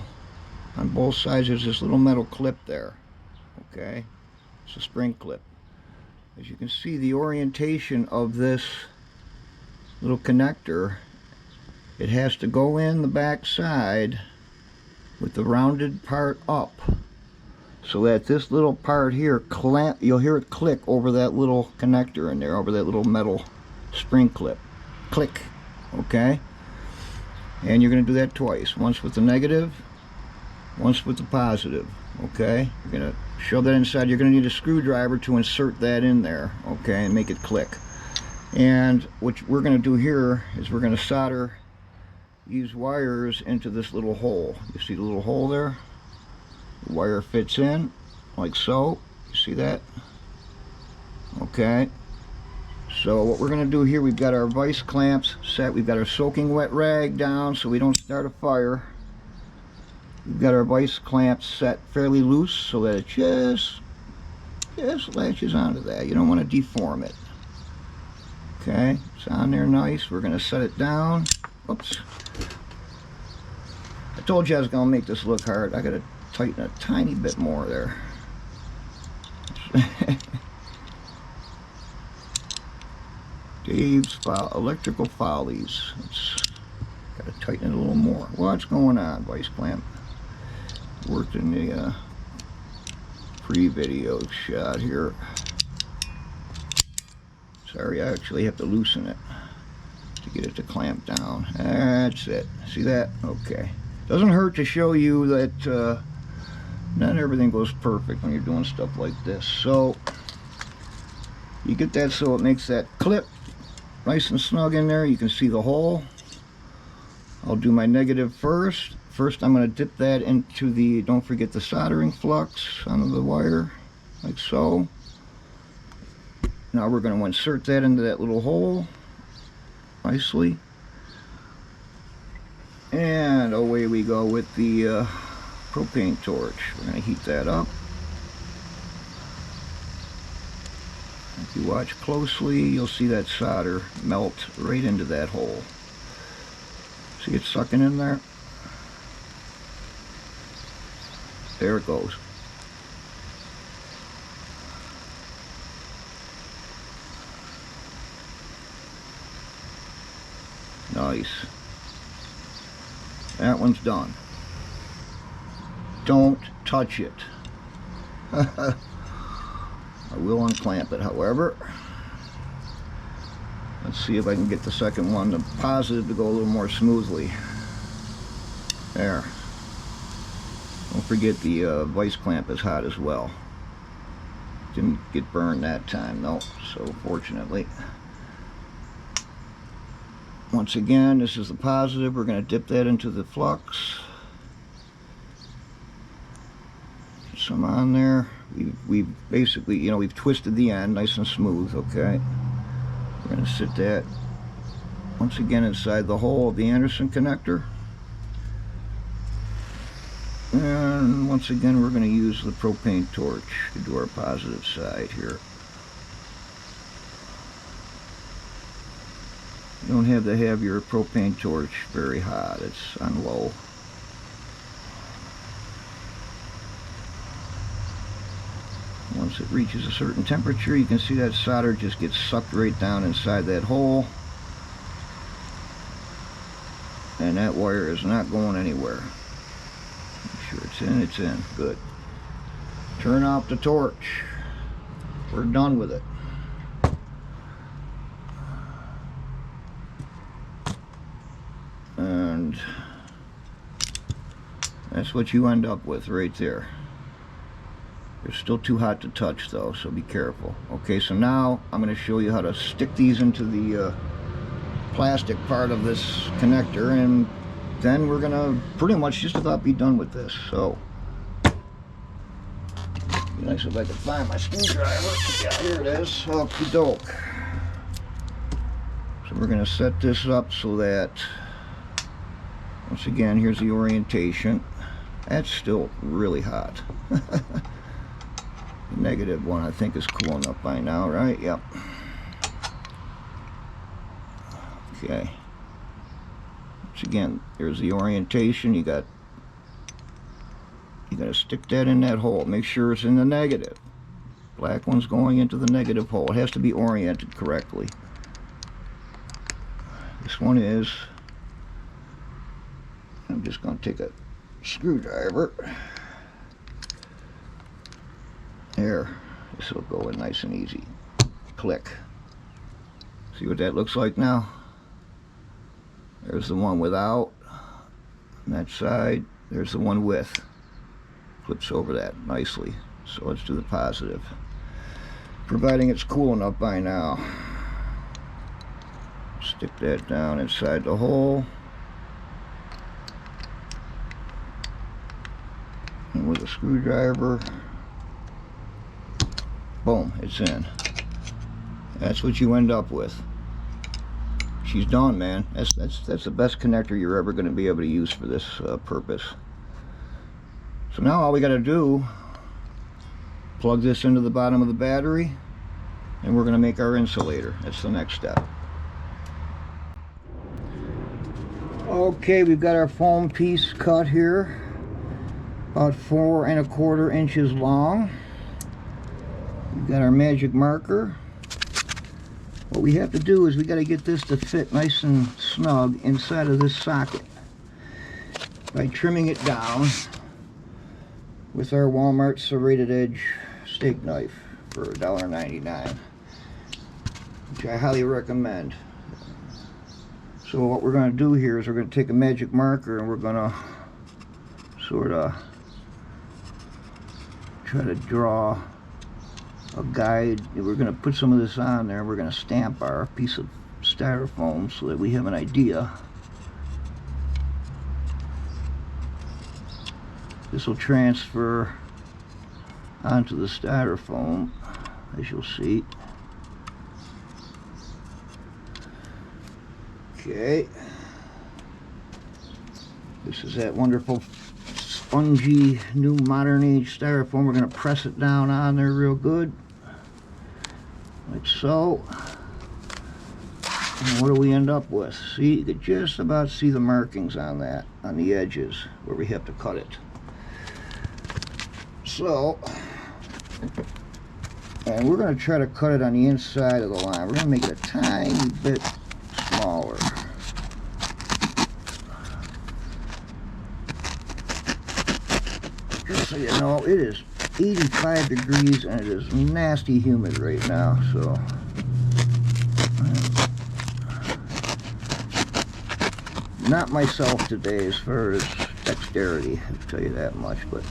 on both sides. There's this little metal clip there. Okay, it's a spring clip. As you can see, the orientation of this little connector, it has to go in the back side with the rounded part up, so that this little part here you'll hear it click over that little connector in there, over that little metal spring clip. Click. Okay, and you're going to do that twice, once with the negative, once with the positive. Okay, you're going to shove that inside. You're going to need a screwdriver to insert that in there, okay, and make it click. And what we're going to do here is we're going to solder these wires into this little hole. You see the little hole there? The wire fits in like so. You see that? Okay. So what we're going to do here, we've got our vice clamps set. We've got our soaking wet rag down so we don't start a fire. We've got our vice clamps set fairly loose so that it just latches onto that. You don't want to deform it. Okay, it's on there nice. We're going to set it down. Oops. I told you I was going to make this look hard. I got to tighten a tiny bit more there. Dave's Electrical Follies. Got to tighten it a little more. What's going on, vice clamp? Worked in the pre-video shot here. Sorry, I actually have to loosen it to get it to clamp down. That's it. See that? Okay. Doesn't hurt to show you that not everything goes perfect when you're doing stuff like this. So you get that so it makes that clip nice and snug in there. You can see the hole. I'll do my negative first. First I'm going to dip that into the, don't forget the soldering flux onto the wire, like so. Now we're going to insert that into that little hole nicely. And away we go with the propane torch. We're going to heat that up. If you watch closely, you'll see that solder melt right into that hole. See it sucking in there? There it goes. Nice. That one's done. Don't touch it. I will unclamp it, however. Let's see if I can get the second one, the positive, to go a little more smoothly. There. Don't forget the vice clamp is hot as well. Didn't get burned that time though, so fortunately. Once again, this is the positive. We're going to dip that into the flux. Get some on there. We've basically, you know, we've twisted the end nice and smooth, okay? We're going to sit that once again inside the hole of the Anderson connector. And once again, we're going to use the propane torch to do our positive side here. You don't have to have your propane torch very hot. It's on low. Once it reaches a certain temperature, you can see that solder just gets sucked right down inside that hole. And that wire is not going anywhere. Make sure it's in, it's in. Good. Turn off the torch. We're done with it. And that's what you end up with right there. They're still too hot to touch though, so be careful. Okay, so now I'm going to show you how to stick these into the plastic part of this connector, and then we're going to pretty much just about be done with this. So, be nice if I could find my screwdriver. Yeah, here it is. Okie doke. So we're going to set this up so that, once again, here's the orientation. That's still really hot. The negative one I think is cooling up by now, right? Yep. Okay. Once again, here's the orientation. You got to stick that in that hole. Make sure it's in the negative. Black one's going into the negative hole. It has to be oriented correctly. This one is. I'm just going to take a screwdriver. There. This will go in nice and easy. Click. See what that looks like now? There's the one without. On that side, there's the one with. Flips over that nicely. So let's do the positive. Providing it's cool enough by now. Stick that down inside the hole. And with a screwdriver, boom, it's in. That's what you end up with. She's done, man. That's the best connector you're ever going to be able to use for this purpose. So now all we got to do, plug this into the bottom of the battery, and we're going to make our insulator. That's the next step. Okay, we've got our foam piece cut here, about 4 1/4 inches long. We've got our magic marker. What we have to do is we got to get this to fit nice and snug inside of this socket by trimming it down with our Walmart serrated edge steak knife for $1.99, which I highly recommend. So what we're going to do here is we're going to take a magic marker and we're going to sort of try to draw a guide. We're going to put some of this on there and we're going to stamp our piece of styrofoam so that we have an idea. This will transfer onto the styrofoam, as you'll see. Okay. This is that wonderful spongy new modern age styrofoam. We're going to press it down on there real good, like so. And what do we end up with? See, you could just about see the markings on that, on the edges where we have to cut it. So, and we're going to try to cut it on the inside of the line. We're going to make it a tiny bit smaller. Just so you know, it is 85 degrees and it is nasty humid right now, so not myself today as far as dexterity, I'll tell you that much. But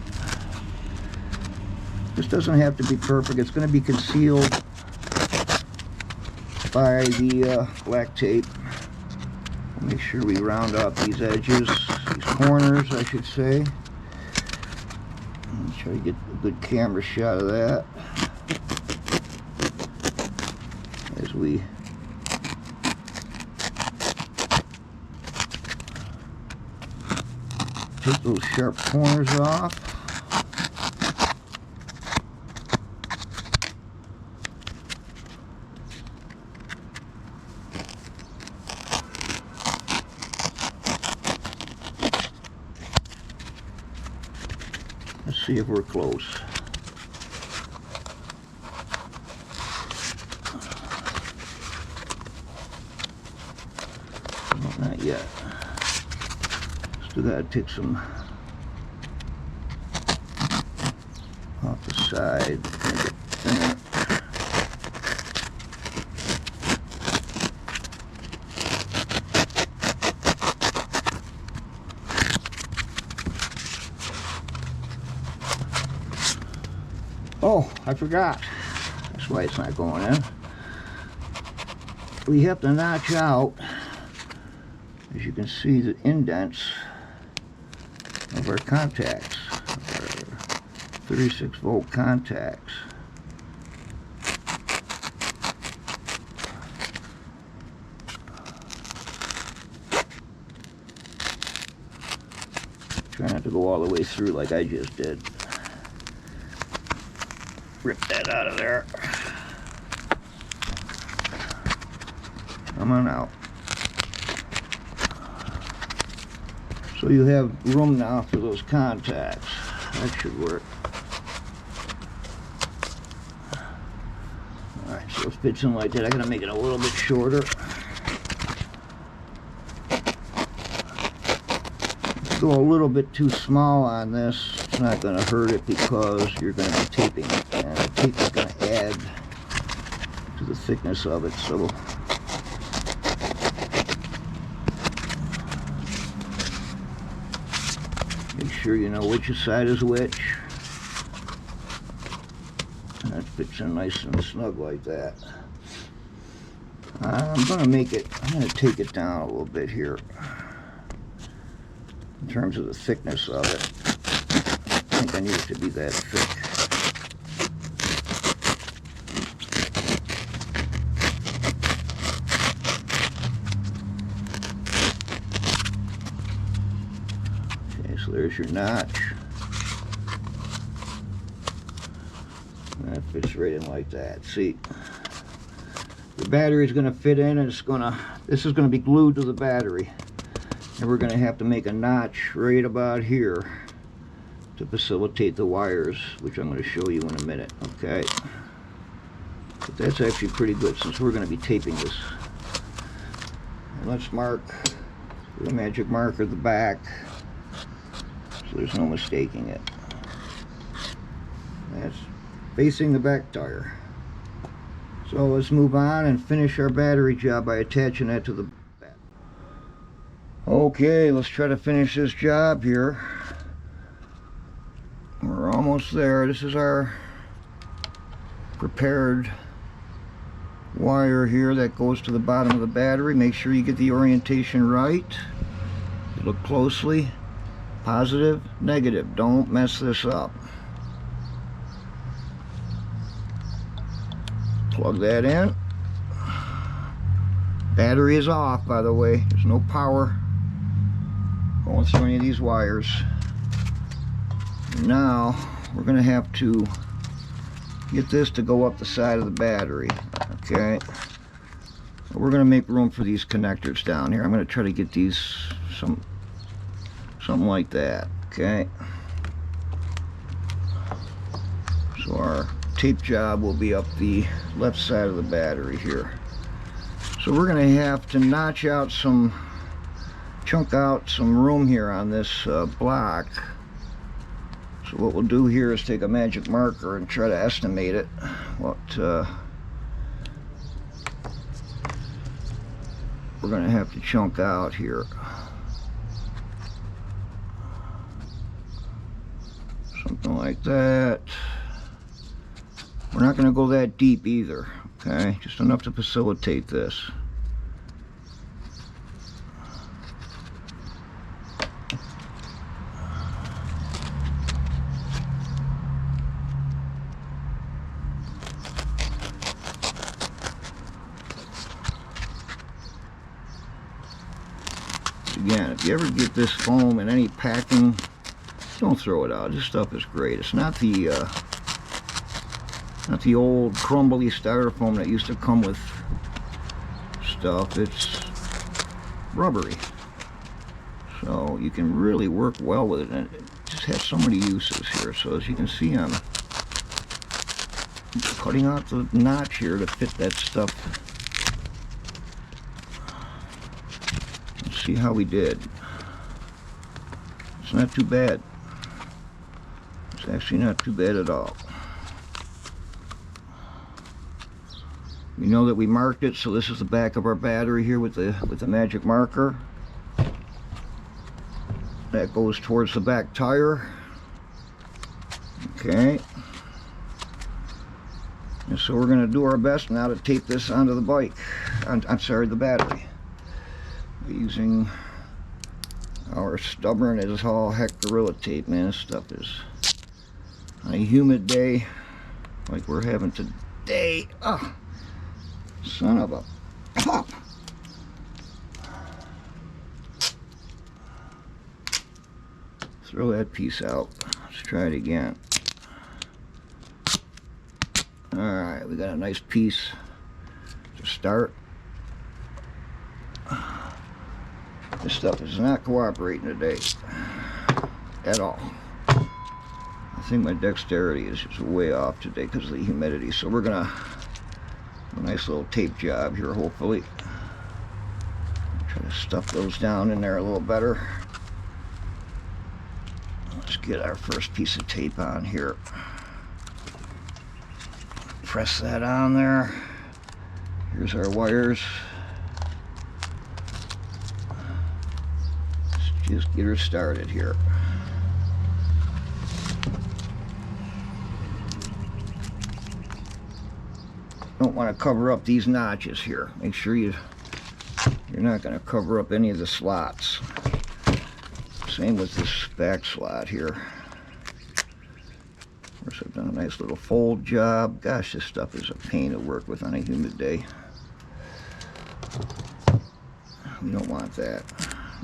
this doesn't have to be perfect. It's going to be concealed by the black tape. Make sure we round out these edges, these corners I should say. Try to get a good camera shot of that as we take those sharp corners off. Let's see if we're close. No, not yet. Still gotta take some off the side. Oh, I forgot. That's why it's not going in. We have to notch out, as you can see, the indents of our contacts, our 36 volt contacts. Try not to go all the way through like I just did. Rip that out of there. Come on out. So you have room now for those contacts. That should work. Alright, so it fits in like that. I gotta make it a little bit shorter. Go a little bit too small on this. It's not going to hurt it because you're going to be taping it, and the tape is going to add to the thickness of it. So make sure you know which side is which. And that fits in nice and snug like that. I'm going to take it down a little bit here in terms of the thickness of it. think I need it to be that thick. Okay, so there's your notch. That fits right in like that. See, the battery is going to fit in, and this is going to be glued to the battery, and we're going to have to make a notch right about here to facilitate the wires, which I'm going to show you in a minute. Okay, but that's actually pretty good since we're going to be taping this. And let's mark with a magic marker the back so there's no mistaking it. That's facing the back tire. So let's move on and finish our battery job by attaching that to the back. Okay, let's try to finish this job here. We're almost there. This is our prepared wire here that goes to the bottom of the battery. Make sure you get the orientation right. Look closely. Positive, negative. Don't mess this up. Plug that in. Battery is off, by the way. There's no power going through any of these wires. Now we're going to have to get this to go up the side of the battery. Okay, we're going to make room for these connectors down here. I'm going to try to get these something like that. Okay, so our tape job will be up the left side of the battery here. So we're going to have to notch out chunk out some room here on this block. So what we'll do here is take a magic marker and try to estimate it, what we're going to have to chunk out here. Something like that. We're not going to go that deep either, okay? Just enough to facilitate this. Again, if you ever get this foam in any packing, don't throw it out. This stuff is great. It's not the old crumbly styrofoam that used to come with stuff. It's rubbery, so you can really work well with it, and it just has so many uses here. So as you can see, I'm cutting out the notch here to fit that stuff. Let's see how we did. It's not too bad. It's actually not too bad at all. We know that we marked it, so this is the back of our battery here with the magic marker. That goes towards the back tire. Okay. And so we're going to do our best now to tape this onto the bike. I'm sorry, the battery. Using our stubborn as all heck Gorilla Tape, man. This stuff is, on a humid day like we're having today. Oh, son of a pop. Throw that piece out. Let's try it again. Alright, we got a nice piece to start. This stuff is not cooperating today at all. I think my dexterity is just way off today because of the humidity. So we're gonna a nice little tape job here, hopefully. Try to stuff those down in there a little better. Let's get our first piece of tape on here. Press that on there. Here's our wires. Let's just get her started here. Don't want to cover up these notches here. Make sure you're not going to cover up any of the slots. Same with this back slot here. Of course, I've done a nice little fold job. Gosh, this stuff is a pain to work with on a humid day. We don't want that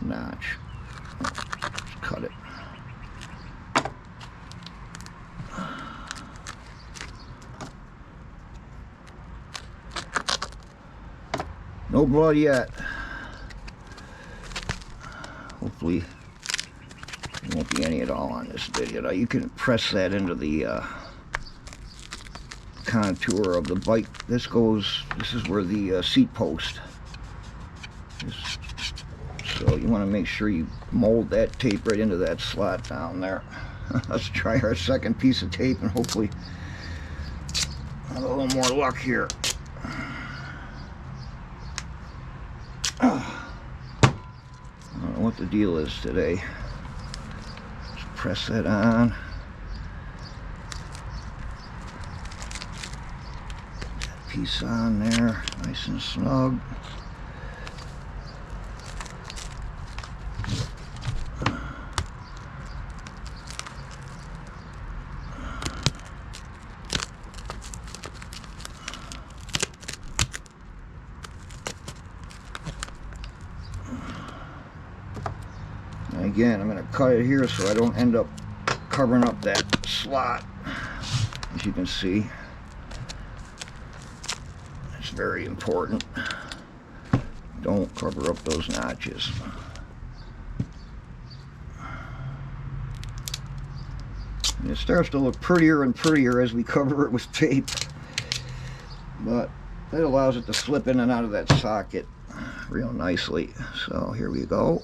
notch. Just cut it. No blood yet. Hopefully there won't be any at all on this video. Now you can press that into the contour of the bike. This is where the seat post is. So you want to make sure you mold that tape right into that slot down there. Let's try our second piece of tape and hopefully have a little more luck here. I don't know what the deal is today. Just press that on. That piece on there, nice and snug. Again, I'm going to cut it here so I don't end up covering up that slot. As you can see, it's very important. Don't cover up those notches. And it starts to look prettier and prettier as we cover it with tape, but that allows it to slip in and out of that socket real nicely. So here we go.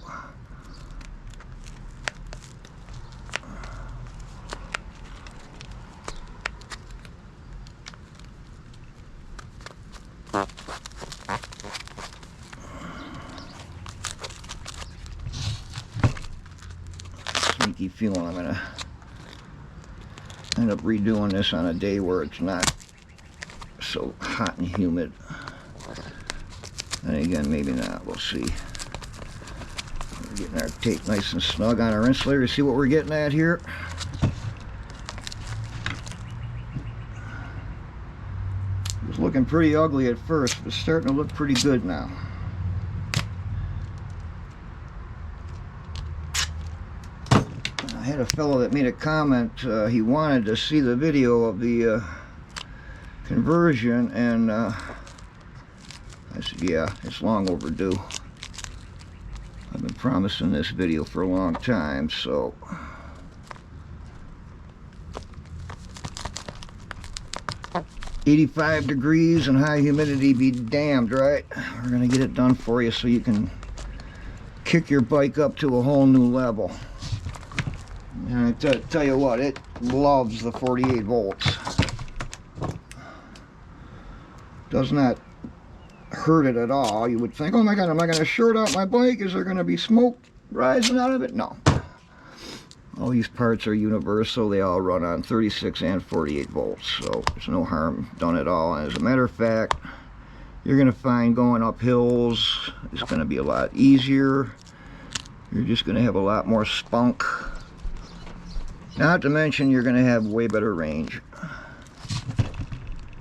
Sneaky feeling I'm gonna end up redoing this on a day where it's not so hot and humid. And again, maybe not. We'll see. We're getting our tape nice and snug on our insulator. See what we're getting at here? It was looking pretty ugly at first, but it's starting to look pretty good now. I had a fellow that made a comment. He wanted to see the video of the conversion, and I said, yeah, it's long overdue. I've been promising this video for a long time, so 85 degrees and high humidity be damned, right? We're gonna get it done for you so you can kick your bike up to a whole new level. And I tell you what, it loves the 48 volts. Does not hurt it at all. You would think, oh my god, am I going to short out my bike? Is there going to be smoke rising out of it? No. All these parts are universal. They all run on 36 and 48 volts. So there's no harm done at all. And as a matter of fact, you're going to find going up hills is going to be a lot easier. You're just going to have a lot more spunk. Not to mention you're going to have way better range.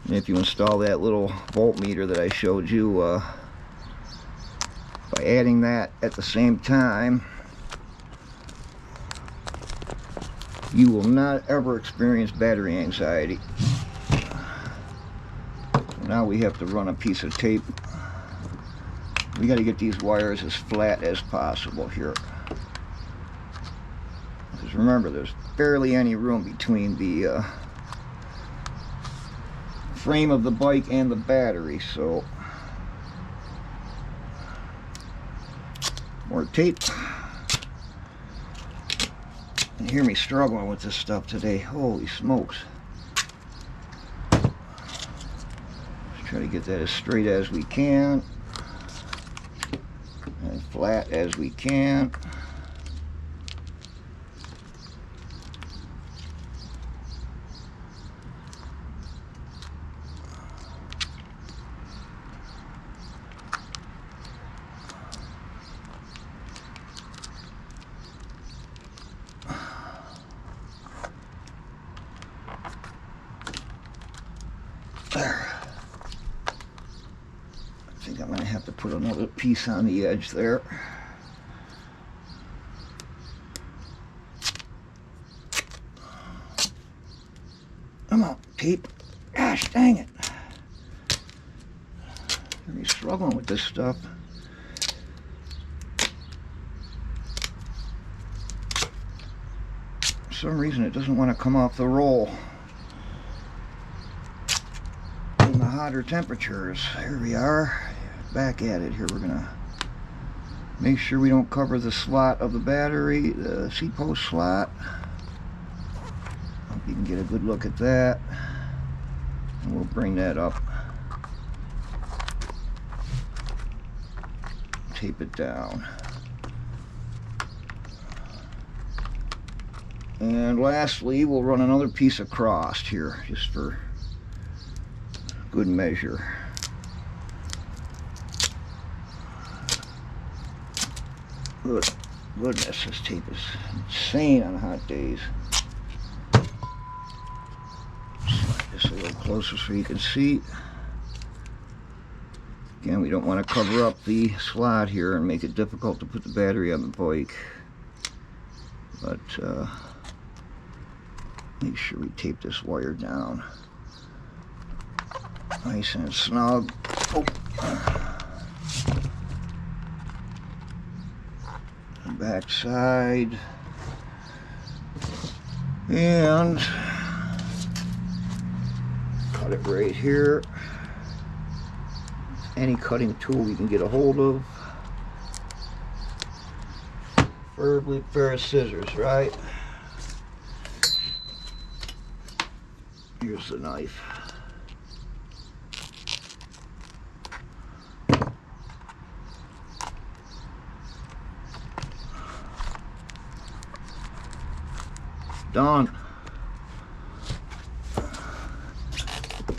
And if you install that little voltmeter that I showed you, by adding that at the same time, you will not ever experience battery anxiety. So now we have to run a piece of tape. We got to get these wires as flat as possible here. Because remember, there's barely any room between the frame of the bike and the battery, so more tape. You hear me struggling with this stuff today. Holy smokes. Let's try to get that as straight as we can, as flat as we can. Put another piece on the edge there. Come on, tape. Gosh dang it. I'm struggling with this stuff. For some reason it doesn't want to come off the roll in the hotter temperatures. Here we are, back at it. Here we're gonna make sure we don't cover the slot of the battery, the C-post slot. Hope you can get a good look at that, and we'll bring that up. Tape it down. And lastly, we'll run another piece across here, just for good measure. Goodness, this tape is insane on hot days. Slide this a little closer so you can see. Again, we don't want to cover up the slot here and make it difficult to put the battery on the bike. But make sure we tape this wire down nice and snug. Oh. Back side. And cut it right here. Any cutting tool you can get a hold of. Preferably a pair of scissors, right? Here's the knife. Done.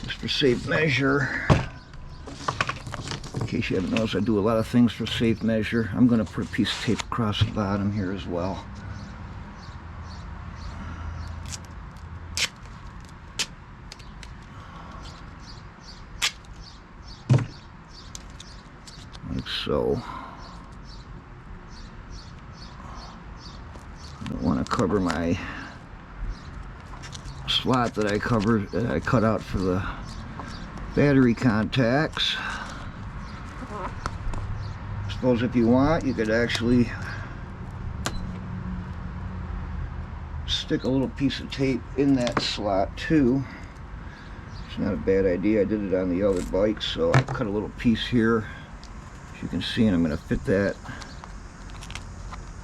Just for safe measure. In case you haven't noticed, I do a lot of things for safe measure. I'm going to put a piece of tape across the bottom here as well. Like so. I don't want to cover my slot that I cut out for the battery contacts. I suppose if you want, you could actually stick a little piece of tape in that slot too. It's not a bad idea. I did it on the other bike, so I cut a little piece here, as you can see, and I'm going to fit that,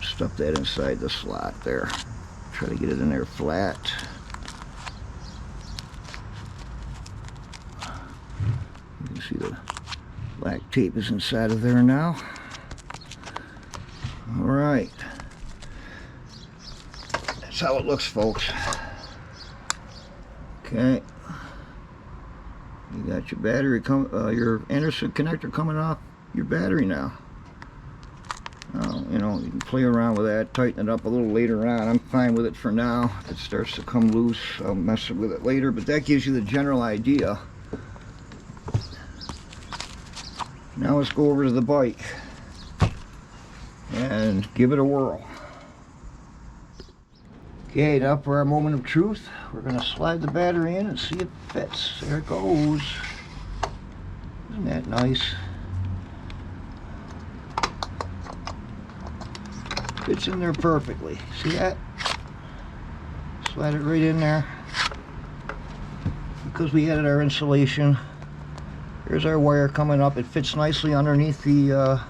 stuff that inside the slot there. Try to get it in there flat. You can see the black tape is inside of there now. Alright. That's how it looks, folks. Okay. You got your battery your Anderson connector coming off your battery now. You know, you can play around with that, tighten it up a little later on. I'm fine with it for now. If it starts to come loose, I'll mess with it later, but that gives you the general idea. Now let's go over to the bike and give it a whirl. Okay, now for our moment of truth. We're going to slide the battery in and see if it fits. There it goes. Isn't that nice? Fits in there perfectly. See that? Slide it right in there. Because we added our insulation, here's our wire coming up. It fits nicely underneath the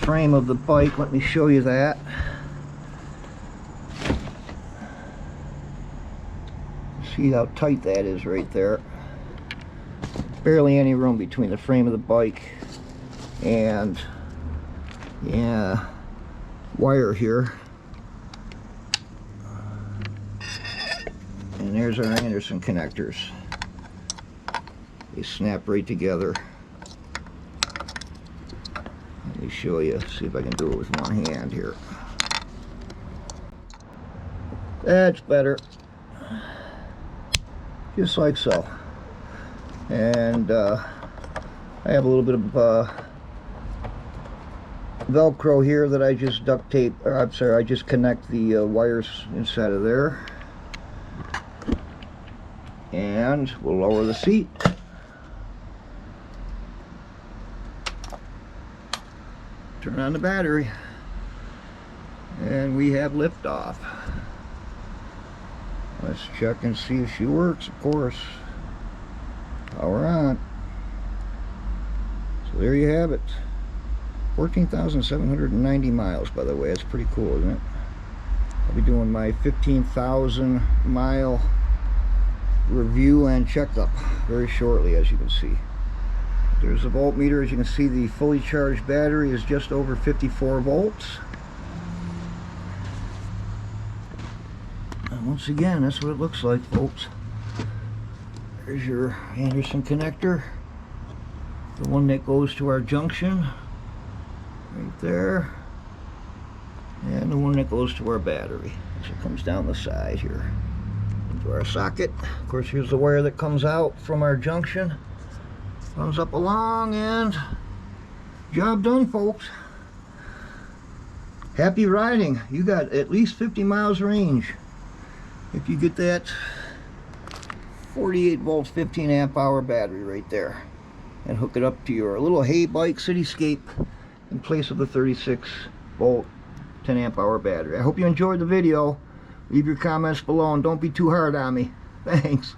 frame of the bike. Let me show you that. See how tight that is right there. Barely any room between the frame of the bike and wire here. And there's our Anderson connectors. They snap right together. Let me show you, see if I can do it with one hand here. That's better. Just like so. And I have a little bit of Velcro here that I just duct tape, or I'm sorry, I just connect the wires inside of there. And we'll lower the seat. Turn on the battery. And we have liftoff. Let's check and see if she works, of course. Power on. So there you have it. 14,790 miles, by the way. That's pretty cool, isn't it? I'll be doing my 15,000 mile review and checkup very shortly, as you can see. There's a voltmeter. As you can see, the fully charged battery is just over 54 volts. And once again, that's what it looks like, folks. There's your Anderson connector, the one that goes to our junction right there, and the one that goes to our battery. So it comes down the side here into our socket. Of course, here's the wire that comes out from our junction, runs up along, and job done, folks. Happy riding. You got at least 50 miles range if you get that 48 volts 15 amp hour battery right there and hook it up to your little Heybike Cityscape in place of the 36 volt 10 amp hour battery. I hope you enjoyed the video. Leave your comments below and don't be too hard on me. Thanks.